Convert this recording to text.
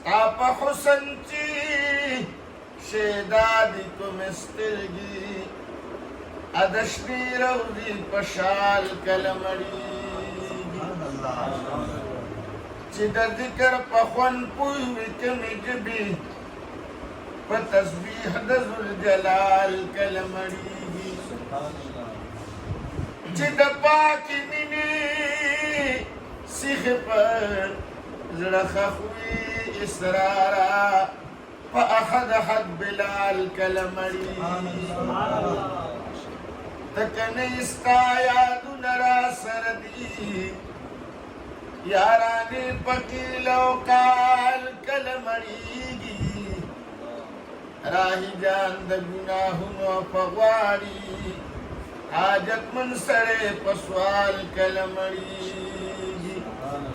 आप हुसन ची शेदादी को मिस्तिरगी अदशनी रौदी पशाल कलमड़ी चिदा दिकर पखवन पुई विकमी जबी तस्बीह दजुल जलाल कलमड़ी चिदा पाकी मिनी सिख पर जड़खा हुई इसरारा फअहद हद बिलाल कलमड़ी तकने इस्ताया दुनरा सरदी यारानी पकीलो काल कलमड़ीगी राही जान द गुनाहुनो फगवारी हाजत मनसरे पसवाल कलमड़ी